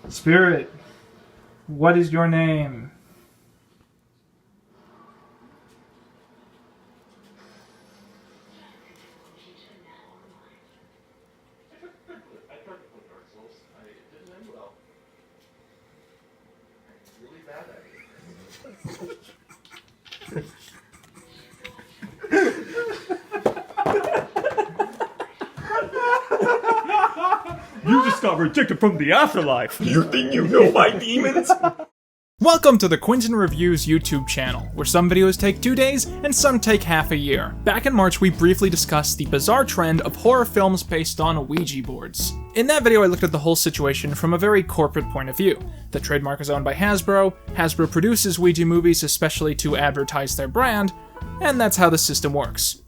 Spirit, what is your name? I tried to play Dark Souls. It didn't end well. Really bad at it. You just got rejected from the afterlife! You think you know my demons? Welcome to the Quinton Reviews YouTube channel, where some videos take 2 days and some take half a year. Back in March, we briefly discussed the bizarre trend of horror films based on Ouija boards. In that video, I looked at the whole situation from a very corporate point of view. The trademark is owned by Hasbro. Hasbro produces Ouija movies especially to advertise their brand, and that's how the system works.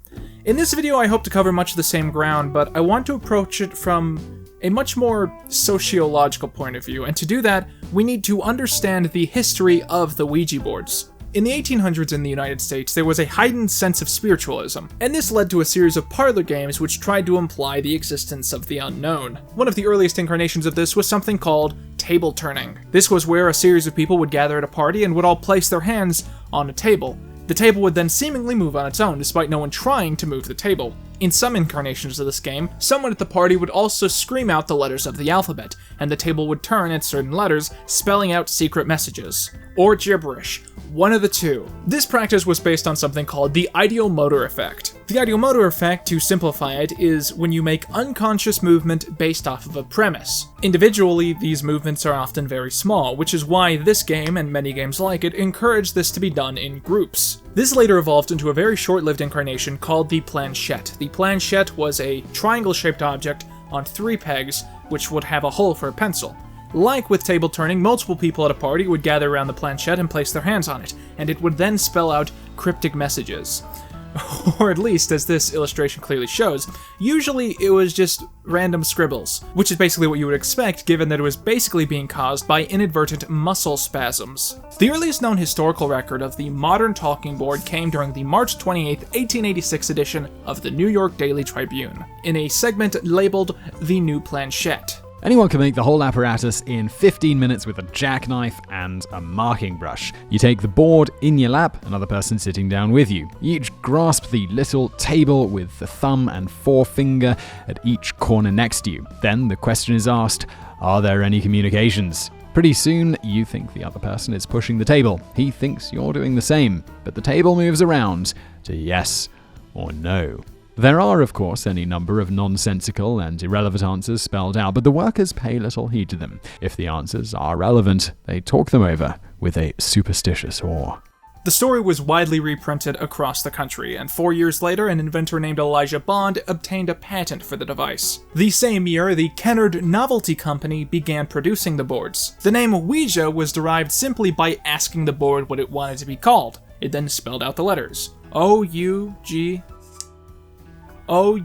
In this video, I hope to cover much of the same ground, but I want to approach it from a much more sociological point of view, and to do that, we need to understand the history of the Ouija boards. In the 1800s in the United States, there was a heightened sense of spiritualism, and this led to a series of parlor games which tried to imply the existence of the unknown. One of the earliest incarnations of this was something called table turning. This was where a series of people would gather at a party and would all place their hands on a table. The table would then seemingly move on its own, despite no one trying to move the table. In some incarnations of this game, someone at the party would also scream out the letters of the alphabet, and the table would turn at certain letters, spelling out secret messages. Or gibberish. One of the two. This practice was based on something called the ideomotor effect. The ideomotor effect, to simplify it, is when you make unconscious movement based off of a premise. Individually, these movements are often very small, which is why this game, and many games like it, encourage this to be done in groups. This later evolved into a very short-lived incarnation called the planchette. The planchette was a triangle-shaped object on 3 pegs, which would have a hole for a pencil. Like with table turning, multiple people at a party would gather around the planchette and place their hands on it, and it would then spell out cryptic messages. Or at least, as this illustration clearly shows, usually it was just random scribbles, which is basically what you would expect given that it was basically being caused by inadvertent muscle spasms. The earliest known historical record of the modern talking board came during the March 28, 1886 edition of the New York Daily Tribune, in a segment labeled The New Planchette. Anyone can make the whole apparatus in 15 minutes with a jackknife and a marking brush. You take the board in your lap, another person sitting down with you. You each grasp the little table with the thumb and forefinger at each corner next to you. Then the question is asked, are there any communications? Pretty soon, you think the other person is pushing the table. He thinks you're doing the same, but the table moves around to yes or no. There are, of course, any number of nonsensical and irrelevant answers spelled out, but the workers pay little heed to them. If the answers are relevant, they talk them over with a superstitious awe. The story was widely reprinted across the country, and 4 years later, an inventor named Elijah Bond obtained a patent for the device. The same year, the Kennard Novelty Company began producing the boards. The name Ouija was derived simply by asking the board what it wanted to be called. It then spelled out the letters. O-U-G... I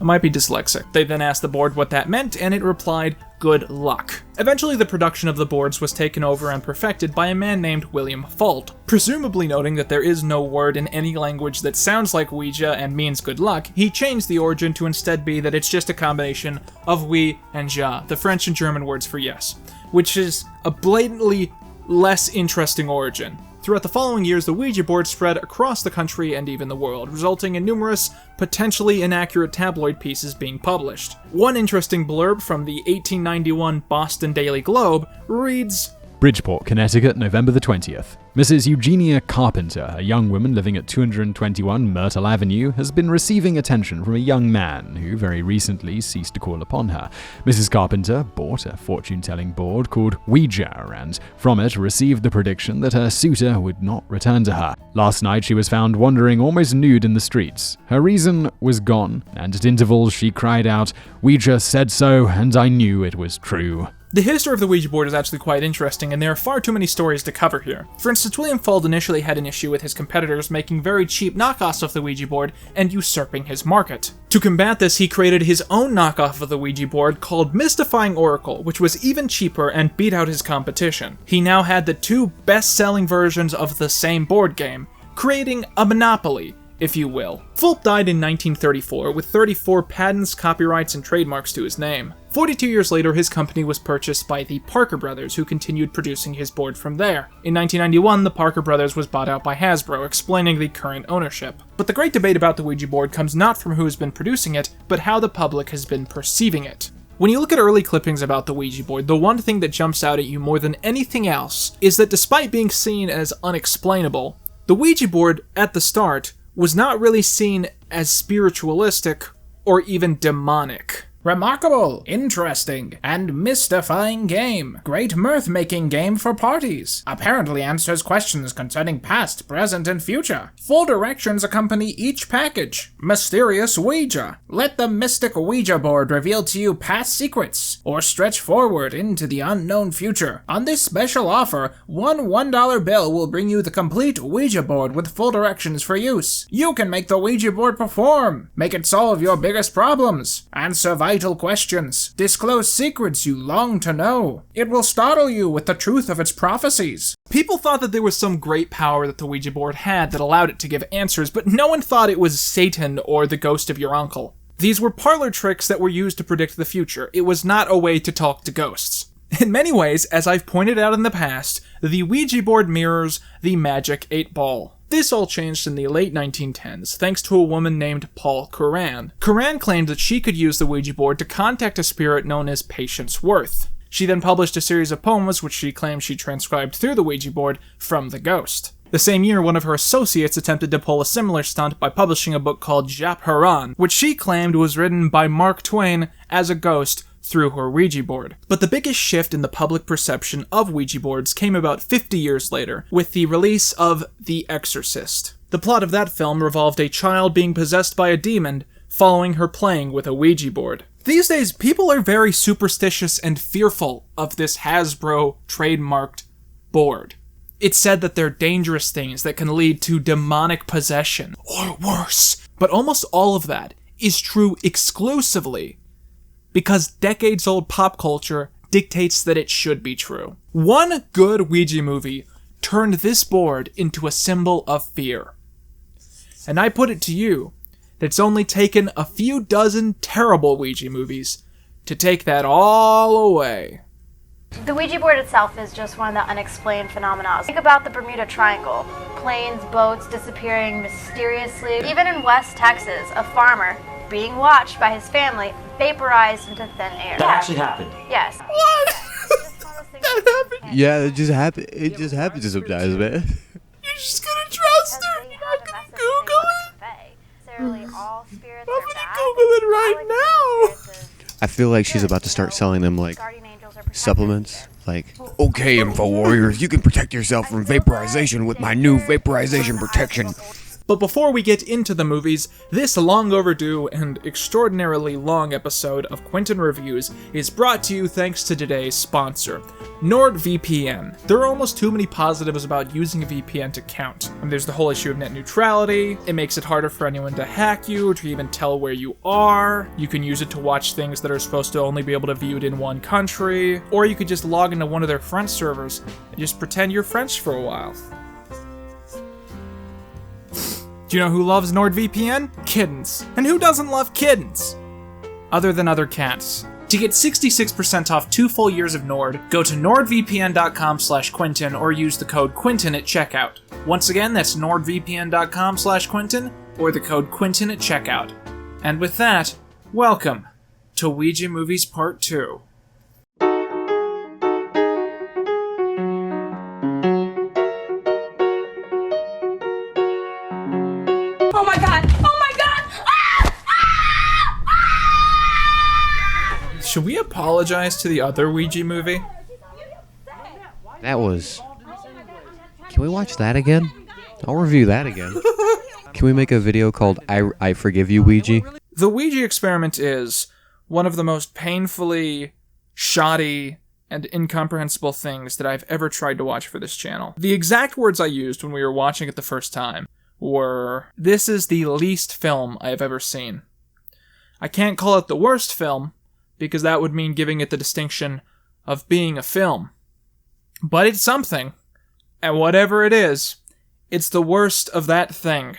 might be dyslexic. They then asked the board what that meant, and it replied, good luck. Eventually, the production of the boards was taken over and perfected by a man named William Fuld. Presumably noting that there is no word in any language that sounds like Ouija and means good luck, he changed the origin to instead be that it's just a combination of oui and ja, the French and German words for yes, which is a blatantly less interesting origin. Throughout the following years, the Ouija board spread across the country and even the world, resulting in numerous, potentially inaccurate tabloid pieces being published. One interesting blurb from the 1891 Boston Daily Globe reads, Bridgeport, Connecticut, November the 20th. Mrs. Eugenia Carpenter, a young woman living at 221 Myrtle Avenue, has been receiving attention from a young man who very recently ceased to call upon her. Mrs. Carpenter bought a fortune-telling board called Ouija and from it received the prediction that her suitor would not return to her. Last night she was found wandering almost nude in the streets. Her reason was gone, and at intervals she cried out, "Ouija said so, and I knew it was true." The history of the Ouija board is actually quite interesting, and there are far too many stories to cover here. For instance, William Fuld initially had an issue with his competitors making very cheap knockoffs of the Ouija board and usurping his market. To combat this, he created his own knockoff of the Ouija board called Mystifying Oracle, which was even cheaper and beat out his competition. He now had the two best-selling versions of the same board game, creating a monopoly if you will. Fulp died in 1934 with 34 patents, copyrights, and trademarks to his name. 42 years later, his company was purchased by the Parker brothers, who continued producing his board from there. In 1991, the Parker brothers was bought out by Hasbro, explaining the current ownership. But the great debate about the Ouija board comes not from who has been producing it, but how the public has been perceiving it. When you look at early clippings about the Ouija board, the one thing that jumps out at you more than anything else is that despite being seen as unexplainable, the Ouija board, at the start, was not really seen as spiritualistic or even demonic. Remarkable, interesting, and mystifying game. Great mirth-making game for parties. Apparently answers questions concerning past, present, and future. Full directions accompany each package. Mysterious Ouija. Let the mystic Ouija board reveal to you past secrets, or stretch forward into the unknown future. On this special offer, one $1 bill will bring you the complete Ouija board with full directions for use. You can make the Ouija board perform, make it solve your biggest problems, answer vital questions, disclose secrets you long to know. It will startle you with the truth of its prophecies. People thought that there was some great power that the Ouija board had that allowed it to give answers, but no one thought it was Satan or the ghost of your uncle. These were parlor tricks that were used to predict the future. It was not a way to talk to ghosts. In many ways, as I've pointed out in the past, the Ouija board mirrors the magic 8-ball. This all changed in the late 1910s, thanks to a woman named Paul Curran. Curran claimed that she could use the Ouija board to contact a spirit known as Patience Worth. She then published a series of poems which she claimed she transcribed through the Ouija board from the ghost. The same year, one of her associates attempted to pull a similar stunt by publishing a book called Jap Haran, which she claimed was written by Mark Twain as a ghost through her Ouija board. But the biggest shift in the public perception of Ouija boards came about 50 years later, with the release of The Exorcist. The plot of that film revolved a child being possessed by a demon, following her playing with a Ouija board. These days, people are very superstitious and fearful of this Hasbro trademarked board. It's said that they're dangerous things that can lead to demonic possession, or worse. But almost all of that is true exclusively because decades-old pop culture dictates that it should be true. One good Ouija movie turned this board into a symbol of fear. And I put it to you that it's only taken a few dozen terrible Ouija movies to take that all away. The Ouija board itself is just one of the unexplained phenomena. Think about the Bermuda Triangle. Planes, boats disappearing mysteriously. Even in West Texas, a farmer being watched by his family vaporized into thin air. That actually happened. Yes. What? That happened? Yeah, it just happened. It just happened to sometimes, man. You're just gonna trust her? You're not gonna Google it? I'm gonna Google it right now. I feel like she's about to start selling them like supplements. Like, okay, Info Warriors, you can protect yourself from vaporization with my new vaporization protection. But before we get into the movies, this long overdue and extraordinarily long episode of Quinton Reviews is brought to you thanks to today's sponsor, NordVPN. There are almost too many positives about using a VPN to count. And there's the whole issue of net neutrality, it makes it harder for anyone to hack you or to even tell where you are. You can use it to watch things that are supposed to only be able to view it in one country, or you could just log into one of their French servers and just pretend you're French for a while. Do you know who loves NordVPN? Kittens. And who doesn't love kittens? Other than other cats. To get 66% off 2 full years of Nord, go to nordvpn.com/Quinton or use the code Quinton at checkout. Once again, that's nordvpn.com/Quinton or the code Quinton at checkout. And with that, welcome to Ouija Movies Part 2. Oh my god! Oh my god! Should we apologize to the other Ouija movie? That was... Can we watch that again? I'll review that again. Can we make a video called I Forgive You, Ouija? The Ouija experiment is one of the most painfully shoddy and incomprehensible things that I've ever tried to watch for this channel. The exact words I used when we were watching it the first time were, "This is the least film I have ever seen." I can't call it the worst film, because that would mean giving it the distinction of being a film. But it's something, and whatever it is, it's the worst of that thing.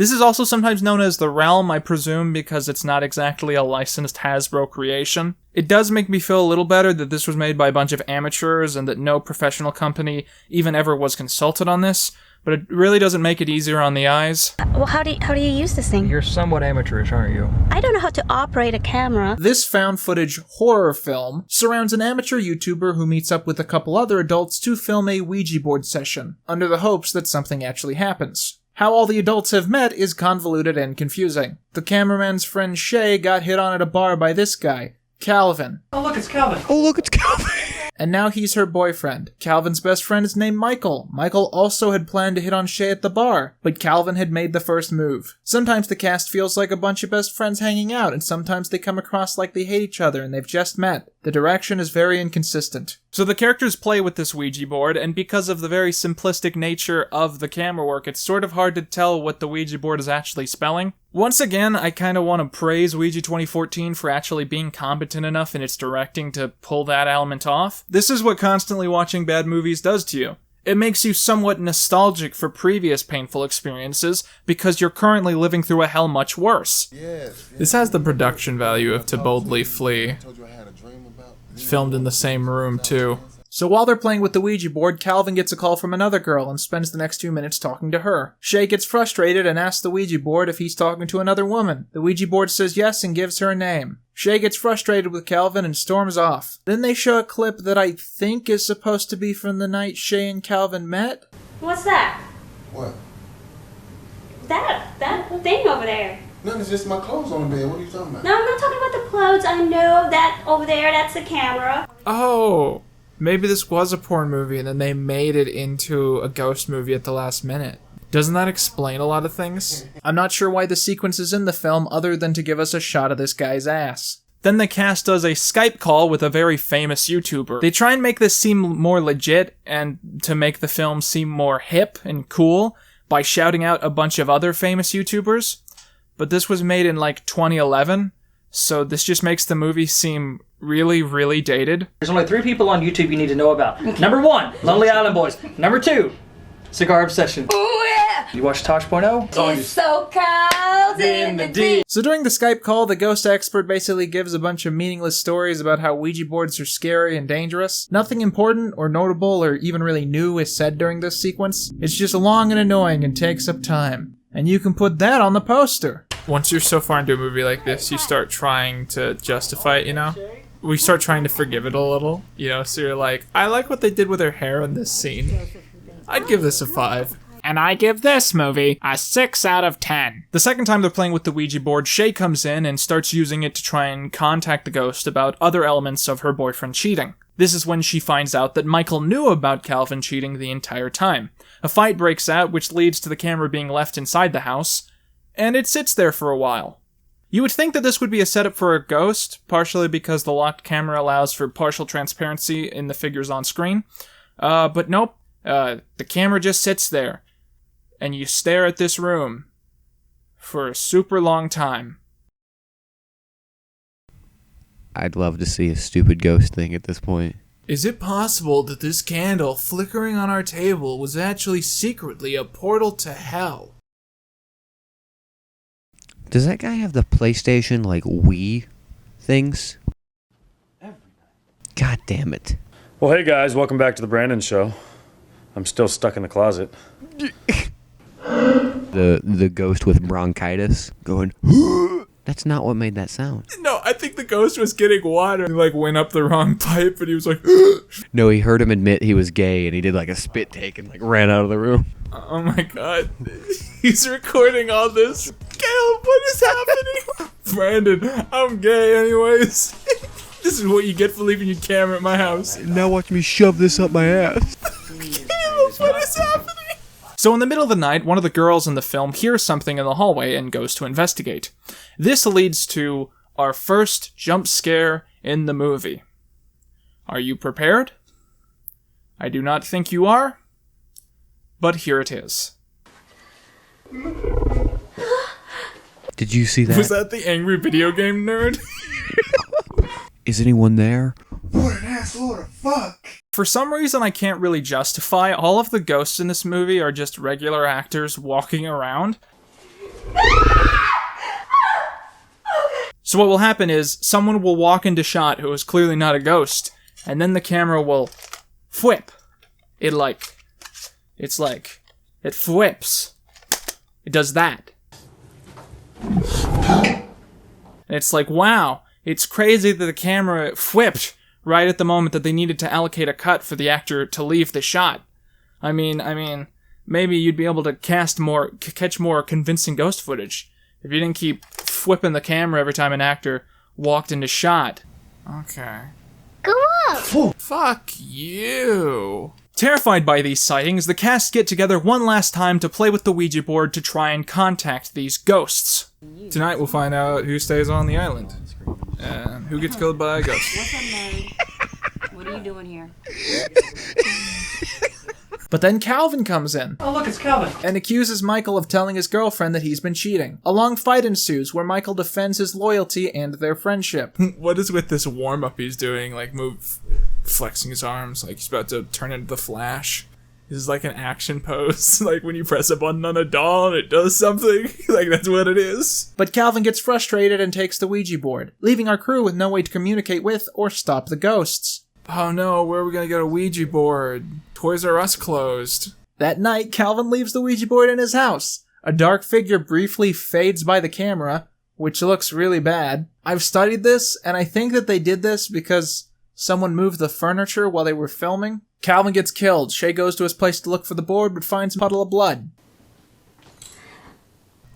This is also sometimes known as The Realm, I presume because it's not exactly a licensed Hasbro creation. It does make me feel a little better that this was made by a bunch of amateurs and that no professional company even ever was consulted on this, but it really doesn't make it easier on the eyes. Well, how do you use this thing? You're somewhat amateurish, aren't you? I don't know how to operate a camera. This found footage horror film surrounds an amateur YouTuber who meets up with a couple other adults to film a Ouija board session, under the hopes that something actually happens. How all the adults have met is convoluted and confusing. The cameraman's friend Shay got hit on at a bar by this guy, Calvin. Oh, look, it's Calvin. Oh, look, it's Calvin. And now he's her boyfriend. Calvin's best friend is named Michael. Michael also had planned to hit on Shay at the bar, but Calvin had made the first move. Sometimes the cast feels like a bunch of best friends hanging out, and sometimes they come across like they hate each other and they've just met. The direction is very inconsistent. So the characters play with this Ouija board, and because of the very simplistic nature of the camera work, it's sort of hard to tell what the Ouija board is actually spelling. Once again, I kinda want to praise Ouija 2014 for actually being competent enough in its directing to pull that element off. This is what constantly watching bad movies does to you. It makes you somewhat nostalgic for previous painful experiences because you're currently living through a hell much worse. This has the production value of To Boldly Flee. It's filmed in the same room, too. So while they're playing with the Ouija board, Calvin gets a call from another girl and spends the next 2 minutes talking to her. Shay gets frustrated and asks the Ouija board if he's talking to another woman. The Ouija board says yes and gives her a name. Shay gets frustrated with Calvin and storms off. Then they show a clip that I think is supposed to be from the night Shay and Calvin met. What's that? What? That thing over there. No, it's just my clothes on the bed. What are you talking about? No, I'm not talking about the clothes. I know that over there, that's the camera. Oh, maybe this was a porn movie and then they made it into a ghost movie at the last minute. Doesn't that explain a lot of things? I'm not sure why the sequence is in the film other than to give us a shot of this guy's ass. Then the cast does a Skype call with a very famous YouTuber. They try and make this seem more legit and to make the film seem more hip and cool by shouting out a bunch of other famous YouTubers. But this was made in like 2011, so this just makes the movie seem really, really dated. There's only 3 people on YouTube you need to know about. Number 1, Lonely Island Boys. Number 2, Cigar Obsession. Ooh, yeah. You watch Tosh.0? It's so cold in the deep. So during the Skype call, the ghost expert basically gives a bunch of meaningless stories about how Ouija boards are scary and dangerous. Nothing important or notable or even really new is said during this sequence. It's just long and annoying and takes up time. And you can put that on the poster. Once you're so far into a movie like this, you start trying to justify it, you know? We start trying to forgive it a little, you know? So you're like, I like what they did with her hair in this scene. I'd give this a 5. And I give this movie a 6 out of 10. The second time they're playing with the Ouija board, Shay comes in and starts using it to try and contact the ghost about other elements of her boyfriend cheating. This is when she finds out that Michael knew about Calvin cheating the entire time. A fight breaks out, which leads to the camera being left inside the house, and it sits there for a while. You would think that this would be a setup for a ghost, partially because the locked camera allows for partial transparency in the figures on screen, but nope, the camera just sits there, and you stare at this room for a super long time. I'd love to see a stupid ghost thing at this point. Is it possible that this candle flickering on our table was actually secretly a portal to hell? Does that guy have the PlayStation, like, Wii things? God damn it. Well, hey guys, welcome back to the Brandon Show. I'm still stuck in the closet. The ghost with bronchitis going, that's not what made that sound. No, I think the ghost was getting water. He like went up the wrong pipe and he was like, No, he heard him admit he was gay and he did like a spit take and like ran out of the room. oh my god. He's recording all this. Caleb, what is happening? Brandon, I'm gay anyways. This is what you get for leaving your camera at my house. Now watch me shove this up my ass. Caleb, what is happening? So in the middle of the night, one of the girls in the film hears something in the hallway and goes to investigate. This leads to our first jump scare in the movie. Are you prepared? I do not think you are, but here it is. Did you see that? Was that the angry video game nerd? Is anyone there? What an asshole to fuck! For some reason I can't really justify, all of the ghosts in this movie are just regular actors walking around. So what will happen is someone will walk into shot who is clearly not a ghost, and then the camera will flip. It flips. It does that. And it's like, wow, it's crazy that the camera flipped right at the moment that they needed to allocate a cut for the actor to leave the shot. I mean, maybe you'd be able to catch more convincing ghost footage if you didn't keep flipping the camera every time an actor walked into shot. Okay. Go up! Fuck you. Terrified by these sightings, the cast get together one last time to play with the Ouija board to try and contact these ghosts. Tonight we'll find out who stays on the island and who gets killed by a ghost. What's up, Mary? What are you doing here? But then Calvin comes in. Oh, look, it's Calvin. And accuses Michael of telling his girlfriend that he's been cheating. A long fight ensues where Michael defends his loyalty and their friendship. What is with this warm-up he's doing? Like, flexing his arms like he's about to turn into the Flash. This is like an action pose. Like when you press a button on a doll and it does something. Like that's what it is. But Calvin gets frustrated and takes the Ouija board, leaving our crew with no way to communicate with or stop the ghosts. Oh no, where are we gonna get a Ouija board? Toys R Us closed. That night, Calvin leaves the Ouija board in his house. A dark figure briefly fades by the camera, which looks really bad. I've studied this, and I think that they did this because someone moved the furniture while they were filming. Calvin gets killed. Shay goes to his place to look for the board, but finds a puddle of blood.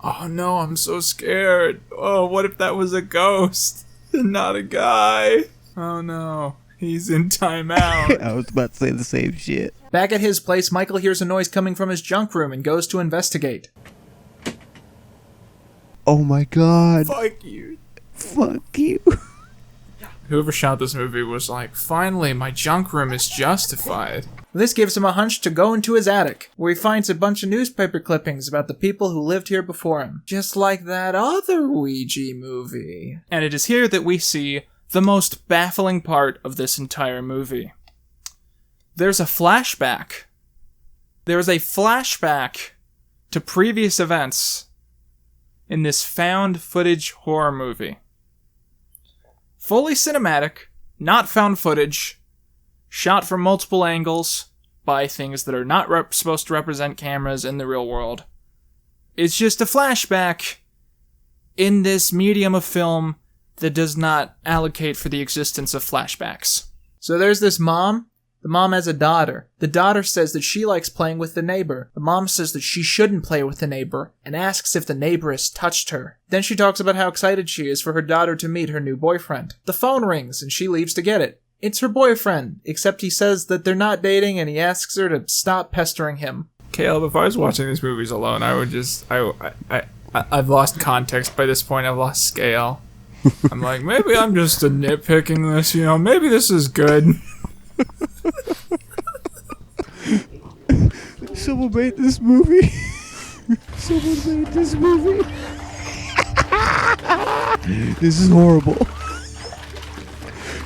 Oh no, I'm so scared. Oh, what if that was a ghost? Not a guy. Oh no. He's in timeout. I was about to say the same shit. Back at his place, Michael hears a noise coming from his junk room and goes to investigate. Oh my god. Fuck you. Fuck you. Whoever shot this movie was like, finally, my junk room is justified. This gives him a hunch to go into his attic, where he finds a bunch of newspaper clippings about the people who lived here before him. Just like that other Ouija movie. And it is here that we see the most baffling part of this entire movie. There's a flashback. There is a flashback to previous events in this found footage horror movie. Fully cinematic, not found footage, shot from multiple angles by things that are not supposed to represent cameras in the real world. It's just a flashback in this medium of film that does not allocate for the existence of flashbacks. So there's this mom. The mom has a daughter. The daughter says that she likes playing with the neighbor. The mom says that she shouldn't play with the neighbor and asks if the neighbor has touched her. Then she talks about how excited she is for her daughter to meet her new boyfriend. The phone rings and she leaves to get it. It's her boyfriend, except he says that they're not dating and he asks her to stop pestering him. Caleb, if I was watching these movies alone, I would just... I've lost context by this point. I've lost scale. I'm like, maybe I'm just nitpicking this, maybe this is good. Someone made this movie. Someone made this movie. This is horrible.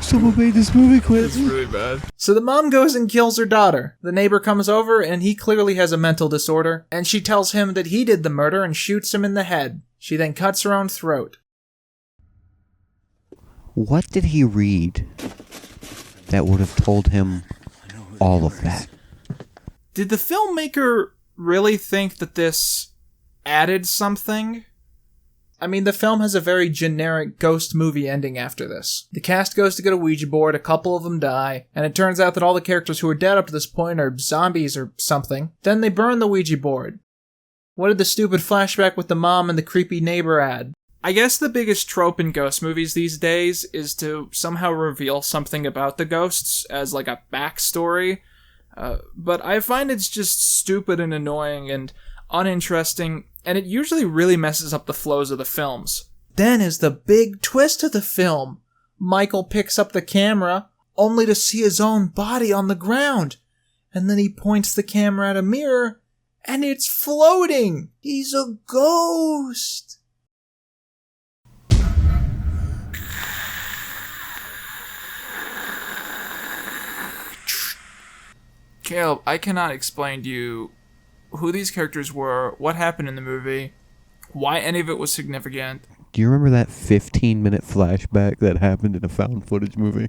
Someone made this movie, Quinton. It's really bad. So the mom goes and kills her daughter. The neighbor comes over and he clearly has a mental disorder, and she tells him that he did the murder and shoots him in the head. She then cuts her own throat. What did he read that would have told him all of that? Did the filmmaker really think that this added something? I mean, the film has a very generic ghost movie ending after this. The cast goes to get a Ouija board, a couple of them die, and it turns out that all the characters who are dead up to this point are zombies or something. Then they burn the Ouija board. What did the stupid flashback with the mom and the creepy neighbor add? I guess the biggest trope in ghost movies these days is to somehow reveal something about the ghosts as like a backstory. But I find it's just stupid and annoying and uninteresting, and it usually really messes up the flows of the films. Then is the big twist of the film. Michael picks up the camera, only to see his own body on the ground. And then he points the camera at a mirror, and it's floating! He's a ghost! Caleb, I cannot explain to you who these characters were, what happened in the movie, why any of it was significant. Do you remember that 15-minute flashback that happened in a found footage movie?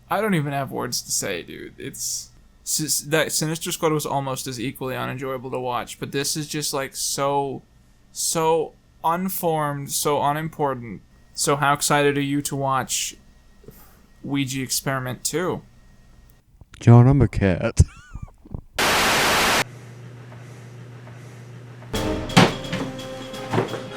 I don't even have words to say, dude. That Sinister Squad was almost as equally unenjoyable to watch, but this is just like so unformed, so unimportant. So how excited are you to watch Ouija Experiment 2? John, I'm a cat.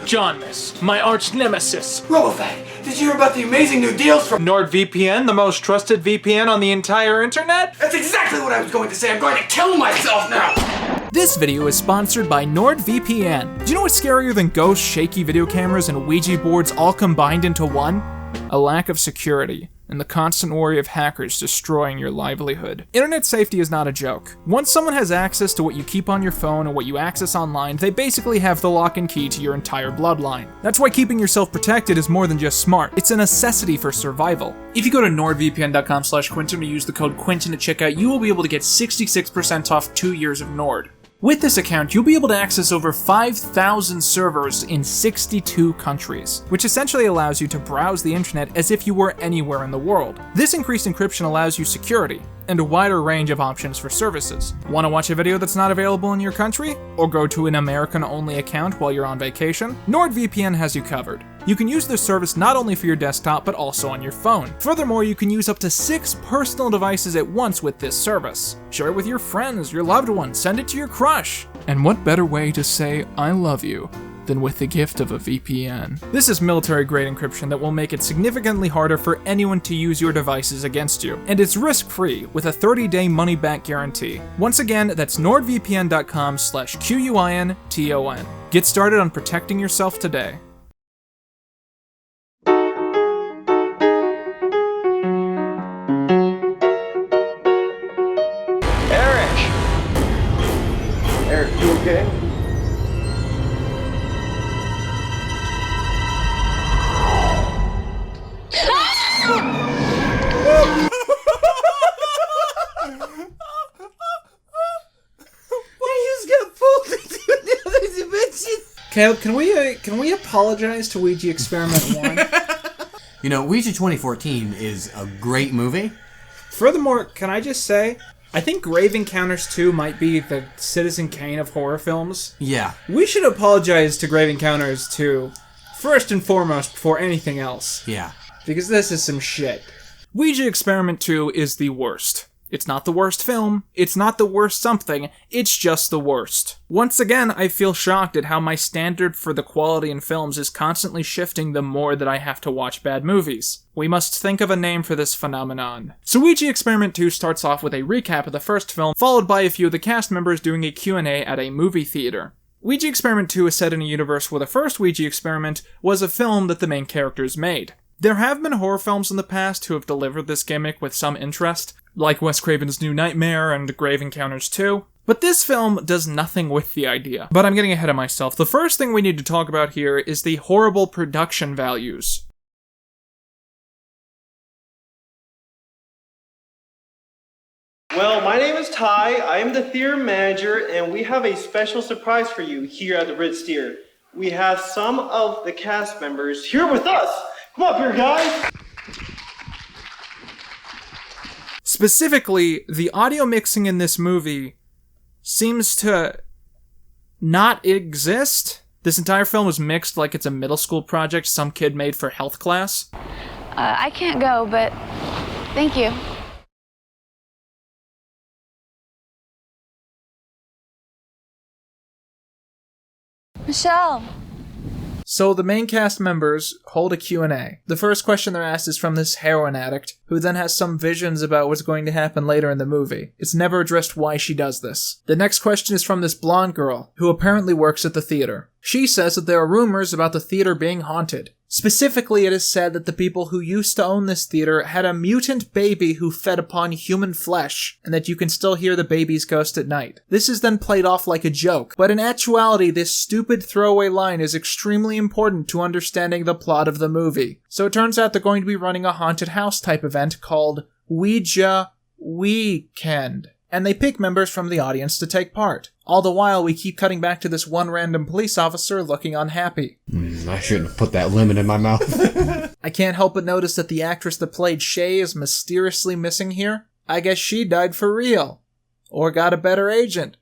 John, miss, my arch nemesis. Robofag, did you hear about the amazing new deals from NordVPN, the most trusted VPN on the entire internet? That's exactly what I was going to say. I'm going to kill myself now. This video is sponsored by NordVPN. Do you know what's scarier than ghosts, shaky video cameras, and Ouija boards all combined into one? A lack of security, and the constant worry of hackers destroying your livelihood. Internet safety is not a joke. Once someone has access to what you keep on your phone and what you access online, they basically have the lock and key to your entire bloodline. That's why keeping yourself protected is more than just smart, it's a necessity for survival. If you go to nordvpn.com/Quinton and use the code Quinton at checkout, you will be able to get 66% off 2 years of Nord. With this account, you'll be able to access over 5,000 servers in 62 countries, which essentially allows you to browse the internet as if you were anywhere in the world. This increased encryption allows you security and a wider range of options for services. Want to watch a video that's not available in your country? Or go to an American-only account while you're on vacation? NordVPN has you covered. You can use this service not only for your desktop, but also on your phone. Furthermore, you can use up to 6 personal devices at once with this service. Share it with your friends, your loved ones, send it to your crush. And what better way to say I love you than with the gift of a VPN. This is military-grade encryption that will make it significantly harder for anyone to use your devices against you. And it's risk-free with a 30-day money-back guarantee. Once again, that's nordvpn.com/QUINTON. Get started on protecting yourself today. Eric, you okay? Caleb, can we apologize to Ouija Experiment 1? You know, Ouija 2014 is a great movie. Furthermore, can I just say, I think Grave Encounters 2 might be the Citizen Kane of horror films. Yeah. We should apologize to Grave Encounters 2, first and foremost, before anything else. Yeah. Because this is some shit. Ouija Experiment 2 is the worst. It's not the worst film, it's not the worst something, it's just the worst. Once again, I feel shocked at how my standard for the quality in films is constantly shifting the more that I have to watch bad movies. We must think of a name for this phenomenon. So Ouija Experiment 2 starts off with a recap of the first film, followed by a few of the cast members doing a Q&A at a movie theater. Ouija Experiment 2 is set in a universe where the first Ouija Experiment was a film that the main characters made. There have been horror films in the past who have delivered this gimmick with some interest, like Wes Craven's New Nightmare and Grave Encounters 2, but this film does nothing with the idea. But I'm getting ahead of myself. The first thing we need to talk about here is the horrible production values. Well, my name is Ty, I am the theater manager, and we have a special surprise for you here at the Ritz Theater. We have some of the cast members here with us. Come up here, guys! Specifically, the audio mixing in this movie seems to not exist. This entire film was mixed like it's a middle school project some kid made for health class. I can't go, but thank you. Michelle. So the main cast members hold a Q&A. The first question they're asked is from this heroin addict, who then has some visions about what's going to happen later in the movie. It's never addressed why she does this. The next question is from this blonde girl, who apparently works at the theater. She says that there are rumors about the theater being haunted. Specifically, it is said that the people who used to own this theater had a mutant baby who fed upon human flesh, and that you can still hear the baby's ghost at night. This is then played off like a joke, but in actuality, this stupid throwaway line is extremely important to understanding the plot of the movie. So it turns out they're going to be running a haunted house type event called Ouija Weekend. and they pick members from the audience to take part. All the while, we keep cutting back to this one random police officer looking unhappy. I shouldn't have put that lemon in my mouth. I can't help but notice that the actress that played Shay is mysteriously missing here. I guess she died for real. Or got a better agent.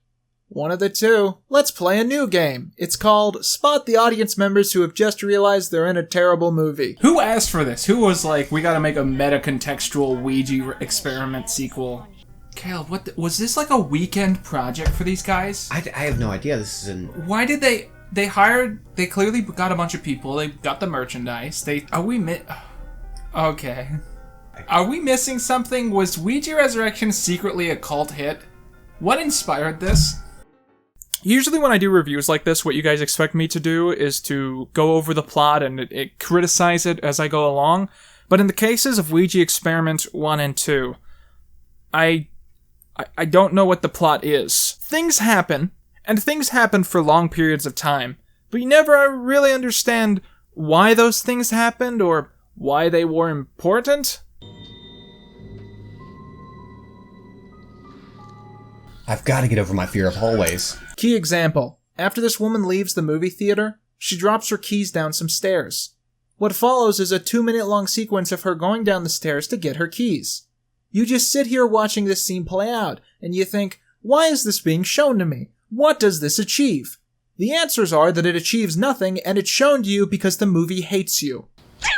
One of the two. Let's play a new game. It's called Spot the Audience Members Who Have Just Realized They're in a Terrible Movie. Who asked for this? Who was like, we gotta make a meta-contextual Ouija experiment sequel? Caleb, was this like a weekend project for these guys? I have no idea. This is Why did they clearly got a bunch of people, they got the merchandise, okay. Are we missing something? Was Ouija Resurrection secretly a cult hit? What inspired this? Usually when I do reviews like this, what you guys expect me to do is to go over the plot and criticize it as I go along. But in the cases of Ouija Experiment 1 and 2, I don't know what the plot is. Things happen, and things happen for long periods of time, but you never really understand why those things happened or why they were important. I've got to get over my fear of hallways. Key example. After this woman leaves the movie theater, she drops her keys down some stairs. What follows is a 2-minute long sequence of her going down the stairs to get her keys. You just sit here watching this scene play out, and you think, why is this being shown to me? What does this achieve? The answers are that it achieves nothing, and it's shown to you because the movie hates you.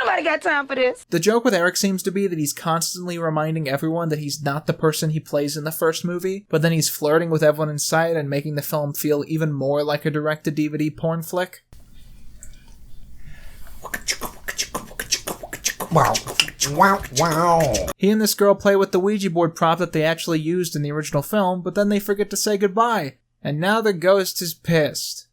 Nobody got time for this. The joke with Eric seems to be that he's constantly reminding everyone that he's not the person he plays in the first movie, but then he's flirting with everyone in sight and making the film feel even more like a direct-to-DVD porn flick. Wow. He and this girl play with the Ouija board prop that they actually used in the original film, but then they forget to say goodbye, and now the ghost is pissed.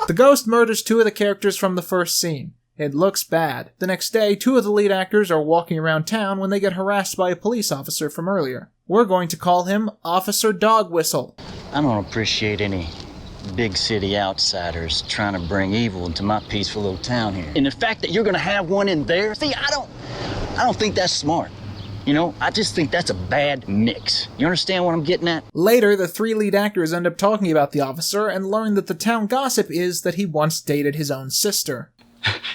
The ghost murders 2 of the characters from the first scene. It looks bad. The next day, 2 of the lead actors are walking around town when they get harassed by a police officer from earlier. We're going to call him Officer Dog Whistle. I don't appreciate any big city outsiders trying to bring evil into my peaceful little town here. And the fact that you're gonna have one in there, see, I don't think that's smart. You know, I just think that's a bad mix. You understand what I'm getting at? Later, the 3 lead actors end up talking about the officer and learn that the town gossip is that he once dated his own sister.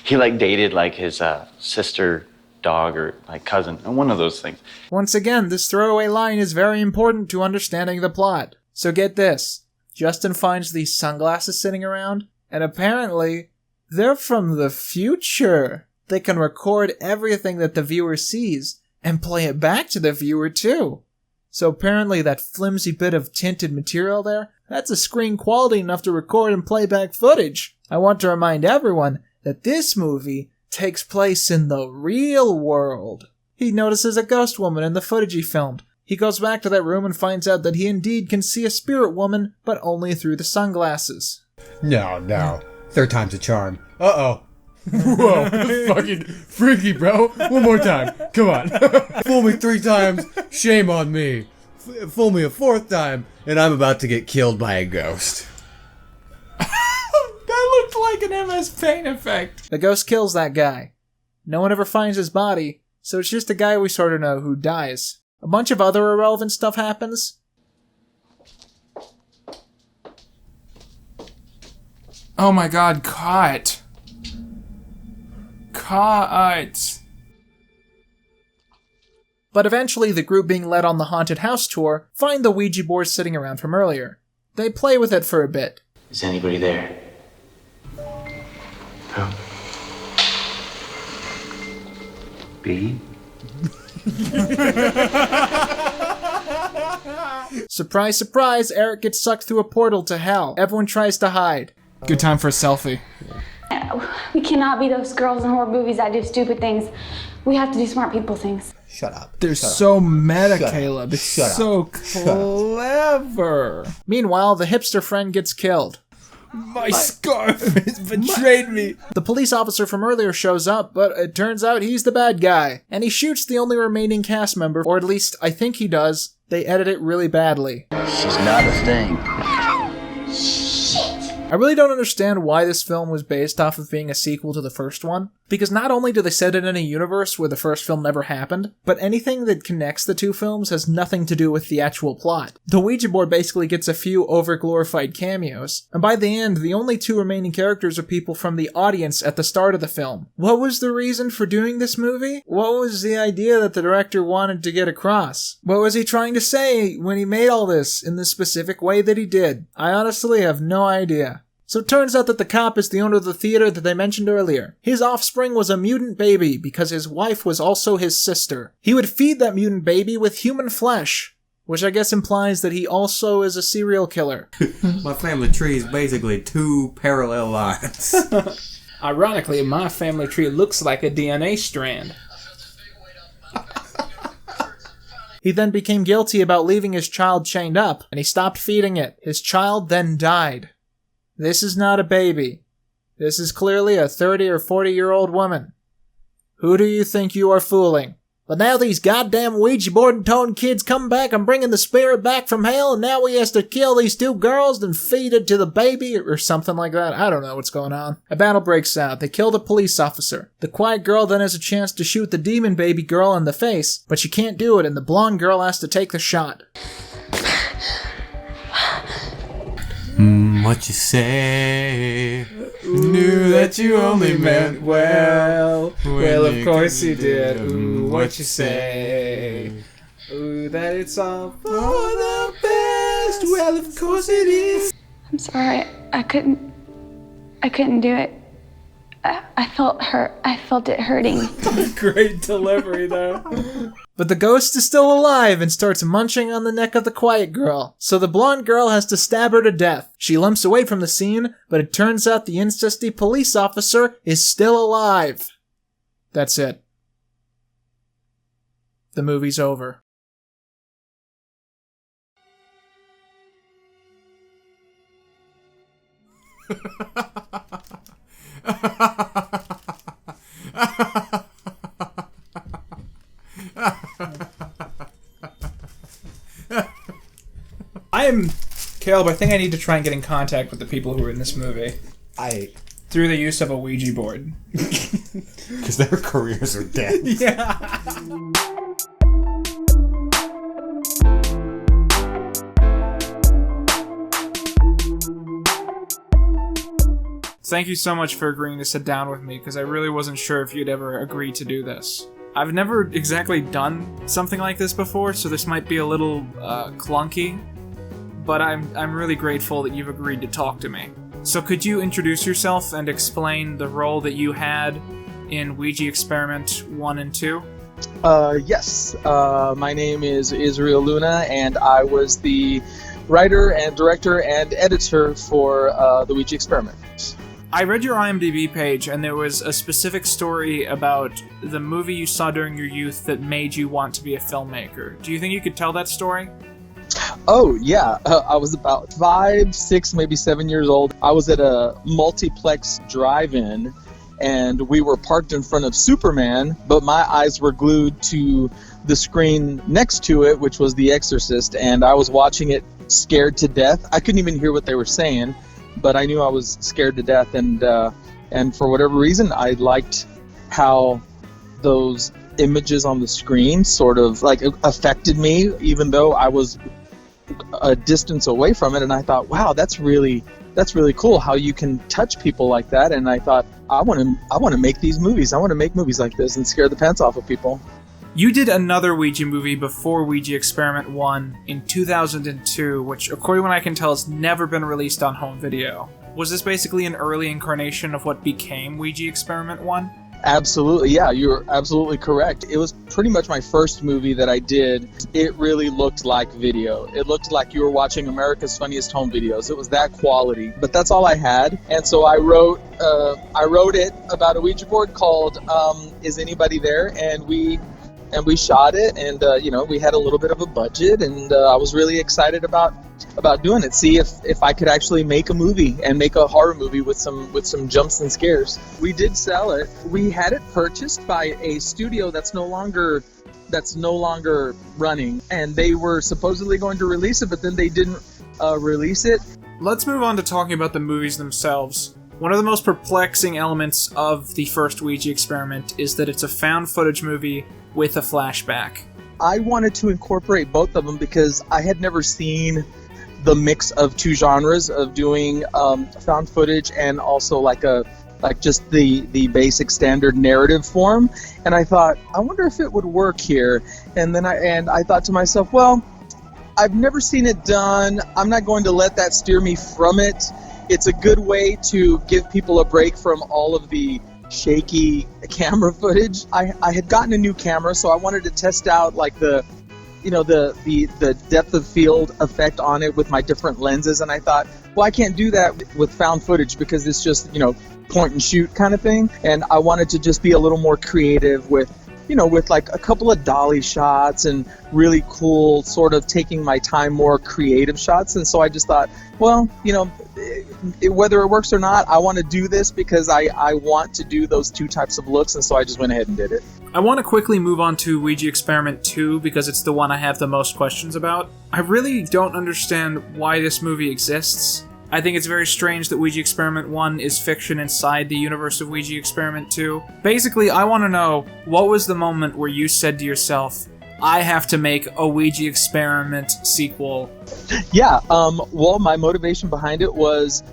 He dated his sister, dog, or cousin, and one of those things. Once again, this throwaway line is very important to understanding the plot. So get this. Justin finds these sunglasses sitting around, and apparently, they're from the future. They can record everything that the viewer sees, and play it back to the viewer too. So apparently that flimsy bit of tinted material there, that's a screen quality enough to record and play back footage. I want to remind everyone that this movie takes place in the real world. He notices a ghost woman in the footage he filmed. He goes back to that room and finds out that he indeed can see a spirit woman, but only through the sunglasses. No. 3rd time's a charm. Uh-oh. Whoa, that's fucking freaky, bro. One more time. Come on. Fool me 3 times, shame on me. Fool me a 4th time, and I'm about to get killed by a ghost. That looked like an MS Paint effect. The ghost kills that guy. No one ever finds his body, so it's just a guy we sort of know who dies. A bunch of other irrelevant stuff happens. Oh my god, caught. But eventually, the group being led on the haunted house tour find the Ouija board sitting around from earlier. They play with it for a bit. Is anybody there? Oh. B? Surprise, surprise, Eric gets sucked through a portal to hell. Everyone tries to hide. Good time for a selfie. We cannot be those girls in horror movies that do stupid things. We have to do smart people things. Shut up. They're so meta, Caleb. It's so clever. Meanwhile, the hipster friend gets killed. My scarf has betrayed me. The police officer from earlier shows up, but it turns out he's the bad guy. And he shoots the only remaining cast member, or at least I think he does. They edit it really badly. She's not a thing. Shit. I really don't understand why this film was based off of being a sequel to the first one. Because not only do they set it in a universe where the first film never happened, but anything that connects the two films has nothing to do with the actual plot. The Ouija board basically gets a few over-glorified cameos, and by the end, the only two remaining characters are people from the audience at the start of the film. What was the reason for doing this movie? What was the idea that the director wanted to get across? What was he trying to say when he made all this in the specific way that he did? I honestly have no idea. So it turns out that the cop is the owner of the theater that they mentioned earlier. His offspring was a mutant baby because his wife was also his sister. He would feed that mutant baby with human flesh, which I guess implies that he also is a serial killer. My family tree is basically two parallel lines. Ironically, my family tree looks like a DNA strand. He then became guilty about leaving his child chained up, and he stopped feeding it. His child then died. This is not a baby. This is clearly a 30 or 40-year-old woman. Who do you think you are fooling? But now these goddamn Ouija board and tone kids come back and bringing the spirit back from hell, and now he has to kill these two girls and feed it to the baby, or something like that. I don't know what's going on. A battle breaks out. They kill the police officer. The quiet girl then has a chance to shoot the demon baby girl in the face, but she can't do it, and the blonde girl has to take the shot. What you say? Knew that you only meant well. Well, of course you did. Ooh, what you say? Ooh, that it's all for the best. Well, of course it is. I'm sorry. I couldn't do it. I felt hurt. I felt it hurting. Great delivery, though. But the ghost is still alive and starts munching on the neck of the quiet girl. So the blonde girl has to stab her to death. She limps away from the scene, but it turns out the incesty police officer is still alive. That's it. The movie's over. Caleb, I think I need to try and get in contact with the people who were in this movie. Through the use of a Ouija board. Because their careers are dead. Yeah. Thank you so much for agreeing to sit down with me, because I really wasn't sure if you'd ever agree to do this. I've never exactly done something like this before, so this might be a little clunky, but I'm really grateful that you've agreed to talk to me. So could you introduce yourself and explain the role that you had in Ouija Experiment 1 and 2? Yes. My name is Israel Luna, and I was the writer and director and editor for the Ouija Experiment. I read your IMDb page, and there was a specific story about the movie you saw during your youth that made you want to be a filmmaker. Do you think you could tell that story? Oh, yeah. I was about 5, 6, maybe 7 years old. I was at a multiplex drive-in, and we were parked in front of Superman, but my eyes were glued to the screen next to it, which was The Exorcist, and I was watching it scared to death. I couldn't even hear what they were saying, but I knew I was scared to death, and for whatever reason, I liked how those images on the screen sort of like affected me, even though I was a distance away from it. And I thought, wow, that's really cool how you can touch people like that. And I thought, I want to make these movies. I want to make movies like this and scare the pants off of people. You did another Ouija movie before Ouija Experiment 1 in 2002, which, according to what I can tell, has never been released on home video. Was this basically an early incarnation of what became Ouija Experiment 1? Absolutely, yeah, you're absolutely correct. It was pretty much my first movie that I did. It really looked like video. It looked like you were watching America's Funniest Home Videos. It was that quality, but that's all I had. And so I wrote it about a Ouija board called Is Anybody There? And we shot it, and we had a little bit of a budget, and I was really excited about doing it. See if I could actually make a movie and make a horror movie with some jumps and scares. We did sell it. We had it purchased by a studio that's no longer running, and they were supposedly going to release it, but then they didn't release it. Let's move on to talking about the movies themselves. One of the most perplexing elements of the first Ouija experiment is that it's a found footage movie with a flashback. I wanted to incorporate both of them because I had never seen the mix of two genres of doing found footage and also like just the basic standard narrative form. And I thought, I wonder if it would work here. And then I thought to myself, well, I've never seen it done. I'm not going to let that steer me from it. It's a good way to give people a break from all of the shaky camera footage. I had gotten a new camera, so I wanted to test out like the depth of field effect on it with my different lenses. And I thought, well, I can't do that with found footage because it's just, point and shoot kind of thing. And I wanted to just be a little more creative with like a couple of dolly shots and really cool sort of taking my time, more creative shots. And so I just thought, well, whether it works or not, I want to do this because I want to do those two types of looks. And so I just went ahead and did it. I want to quickly move on to Ouija Experiment 2 because it's the one I have the most questions about. I really don't understand why this movie exists. I think it's very strange that Ouija Experiment 1 is fiction inside the universe of Ouija Experiment 2. Basically, I want to know, what was the moment where you said to yourself, I have to make a Ouija Experiment sequel? Yeah, well, my motivation behind it was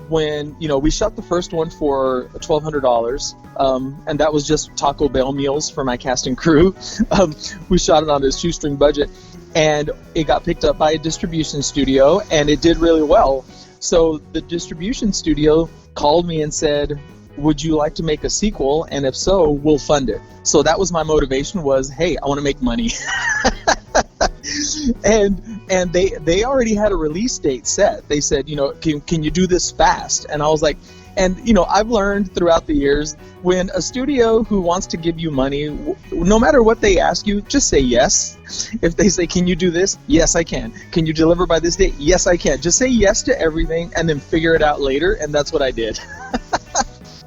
when, we shot the first one for $1,200, and that was just Taco Bell meals for my cast and crew. We shot it on a shoestring budget, and it got picked up by a distribution studio, and it did really well. So the distribution studio called me and said, would you like to make a sequel? And if so, we'll fund it. So that was my motivation, was, hey, I want to make money. and they already had a release date set. They said, can you do this fast? And I was like, and I've learned throughout the years, when a studio who wants to give you money, no matter what they ask you, just say yes. If they say, can you do this? Yes, I can. Can you deliver by this date? Yes, I can. Just say yes to everything and then figure it out later. And that's what I did.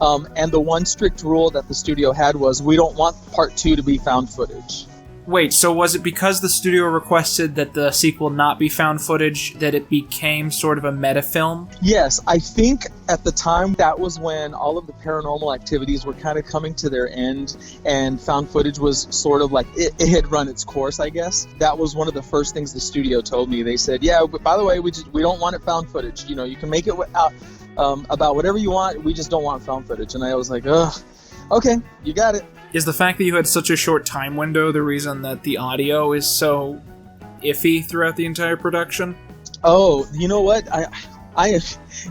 And the one strict rule that the studio had was, we don't want part 2 to be found footage. Wait, so was it because the studio requested that the sequel not be found footage that it became sort of a meta film? Yes, I think at the time that was when all of the paranormal activities were kind of coming to their end, and found footage was sort of like, it had run its course, I guess. That was one of the first things the studio told me. They said, yeah, but by the way, we don't want it found footage. You can make it about whatever you want, we just don't want found footage. And I was like, ugh, okay, you got it. Is the fact that you had such a short time window the reason that the audio is so iffy throughout the entire production? Oh, you know what?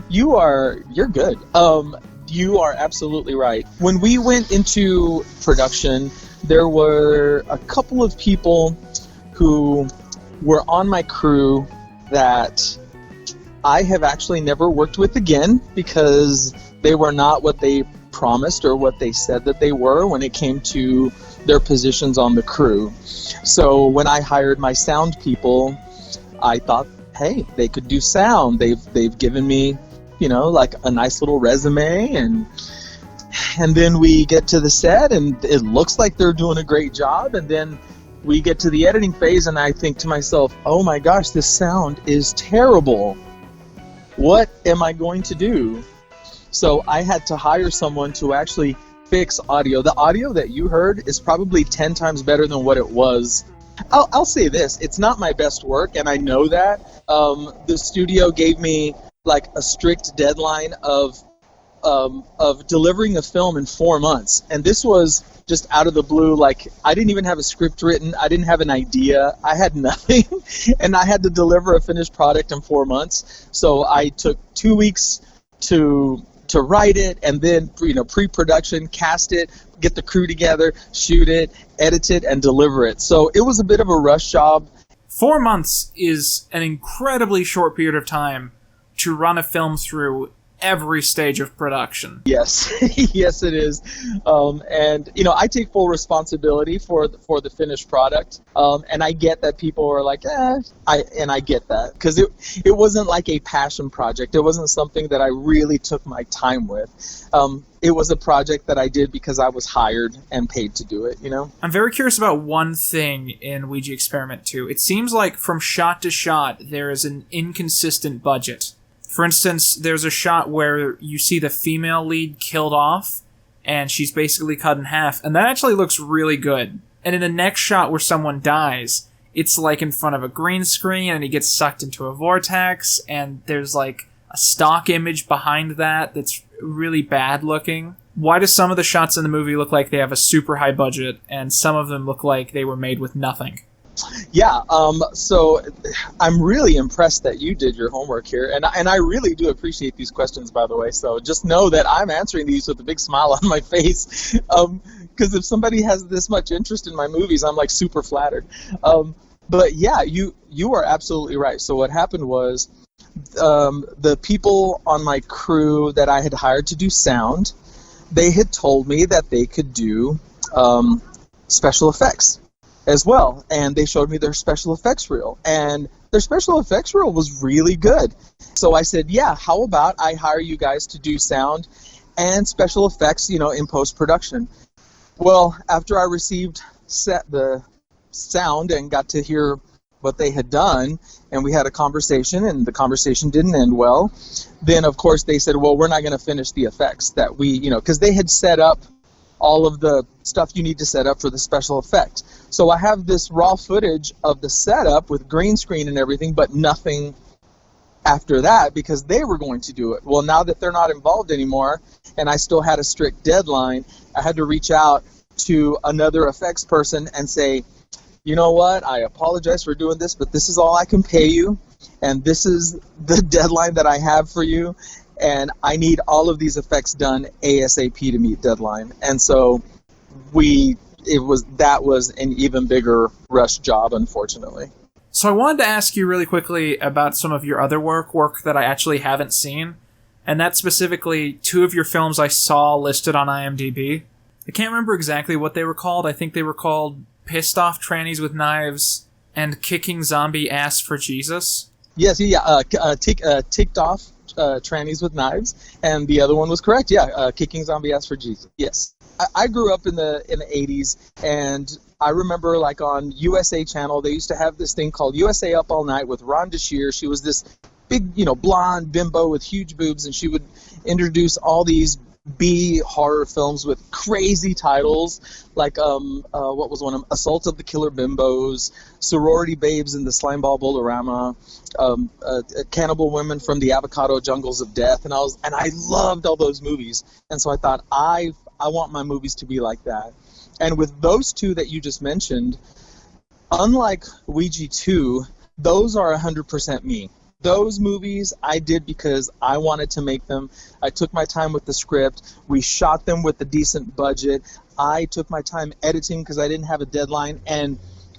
You're good. You are absolutely right. When we went into production, there were a couple of people who were on my crew that I have actually never worked with again because they were not what they promised or what they said that they were when it came to their positions on the crew. So when I hired my sound people, I thought, hey, they could do sound. They've given me, like a nice little resume, and then we get to the set and it looks like they're doing a great job, and then we get to the editing phase and I think to myself, oh my gosh, this sound is terrible. What am I going to do? So I had to hire someone to actually fix audio. The audio that you heard is probably 10 times better than what it was. I'll say this, it's not my best work, and I know that. The studio gave me like a strict deadline of delivering a film in 4 months. And this was just out of the blue. Like, I didn't even have a script written. I didn't have an idea. I had nothing. And I had to deliver a finished product in 4 months. So I took 2 weeks to write it, and then pre-production, cast it, get the crew together, shoot it, edit it, and deliver it. So it was a bit of a rush job. 4 months is an incredibly short period of time to run a film through every stage of production. Yes, yes it is. And I take full responsibility for the finished product. And I get that people are like, I get that, because it wasn't like a passion project. It wasn't something that I really took my time with. It was a project that I did because I was hired and paid to do it, I'm very curious about one thing in Ouija Experiment 2. It seems like from shot to shot, there is an inconsistent budget. For instance, there's a shot where you see the female lead killed off, and she's basically cut in half, and that actually looks really good. And in the next shot where someone dies, it's like in front of a green screen, and he gets sucked into a vortex, and there's like a stock image behind that that's really bad looking. Why do some of the shots in the movie look like they have a super high budget, and some of them look like they were made with nothing? Yeah, so I'm really impressed that you did your homework here, and I really do appreciate these questions, by the way, so just know that I'm answering these with a big smile on my face, because if somebody has this much interest in my movies, I'm like super flattered. But yeah, you are absolutely right. So what happened was, the people on my crew that I had hired to do sound, they had told me that they could do special effects as well, and they showed me their special effects reel, and their special effects reel was really good. So I said, yeah, how about I hire you guys to do sound and special effects, in post-production. Well, after I received the sound and got to hear what they had done, and we had a conversation, and the conversation didn't end well, then of course they said, well, we're not going to finish the effects that we, because they had set up all of the stuff you need to set up for the special effects. So I have this raw footage of the setup with green screen and everything, but nothing after that because they were going to do it. Well, now that they're not involved anymore, and I still had a strict deadline, I had to reach out to another effects person and say, you know what, I apologize for doing this, but this is all I can pay you, and this is the deadline that I have for you, and I need all of these effects done ASAP to meet deadline. And so that was an even bigger rush job, unfortunately. So I wanted to ask you really quickly about some of your other work that I actually haven't seen, and that's specifically 2 of your films I saw listed on IMDb. I can't remember exactly what they were called. I think they were called Pissed Off Trannies with Knives and Kicking Zombie Ass for Jesus. Yes, Ticked Off Trannies with Knives, and the other one was correct. Yeah, Kicking Zombie Ass for Jesus. Yes, I grew up in the 80s, and I remember like on USA Channel they used to have this thing called USA Up All Night with Rhonda Shear. She was this big, blonde bimbo with huge boobs, and she would introduce all these B horror films with crazy titles like what was one of them? Assault of the Killer Bimbos, Sorority Babes in the Slimeball Bolorama, Cannibal Women from the Avocado Jungles of Death, and I loved all those movies, and so I thought I want my movies to be like that. And with those 2 that you just mentioned, unlike Ouija 2, those are 100% me. Those movies I did because I wanted to make them. I took my time with the script. We shot them with a decent budget. I took my time editing because I didn't have a deadline. And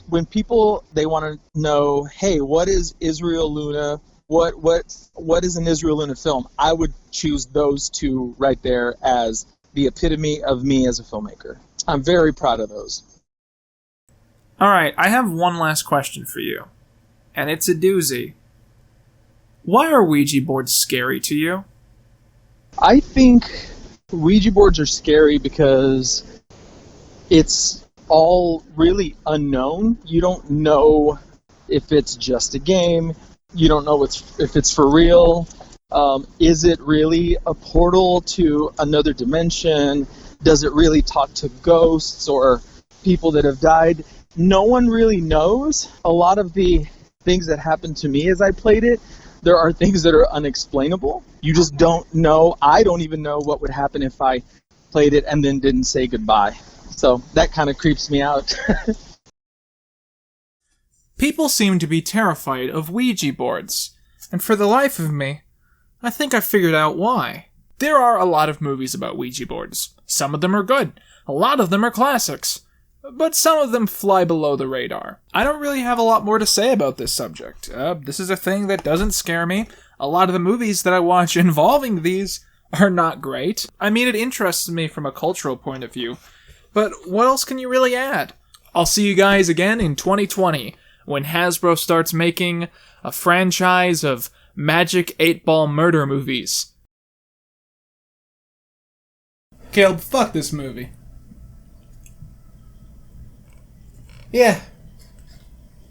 when people, they want to know, hey, what is Israel Luna? What is an Israel Luna film? I would choose those 2 right there as the epitome of me as a filmmaker. I'm very proud of those. All right, I have one last question for you, and it's a doozy. Why are Ouija boards scary to you? I think Ouija boards are scary because it's all really unknown. You don't know if it's just a game. You don't know if it's for real. Is it really a portal to another dimension? Does it really talk to ghosts or people that have died? No one really knows. A lot of the things that happened to me as I played it, there are things that are unexplainable. You just don't know. I don't even know what would happen if I played it and then didn't say goodbye. So that kind of creeps me out. People seem to be terrified of Ouija boards, and for the life of me, I think I figured out why. There are a lot of movies about Ouija boards. Some of them are good. A lot of them are classics. But some of them fly below the radar. I don't really have a lot more to say about this subject. This is a thing that doesn't scare me. A lot of the movies that I watch involving these are not great. I mean, it interests me from a cultural point of view. But what else can you really add? I'll see you guys again in 2020, when Hasbro starts making a franchise of Magic 8-Ball murder movies. Caleb, fuck this movie. Yeah,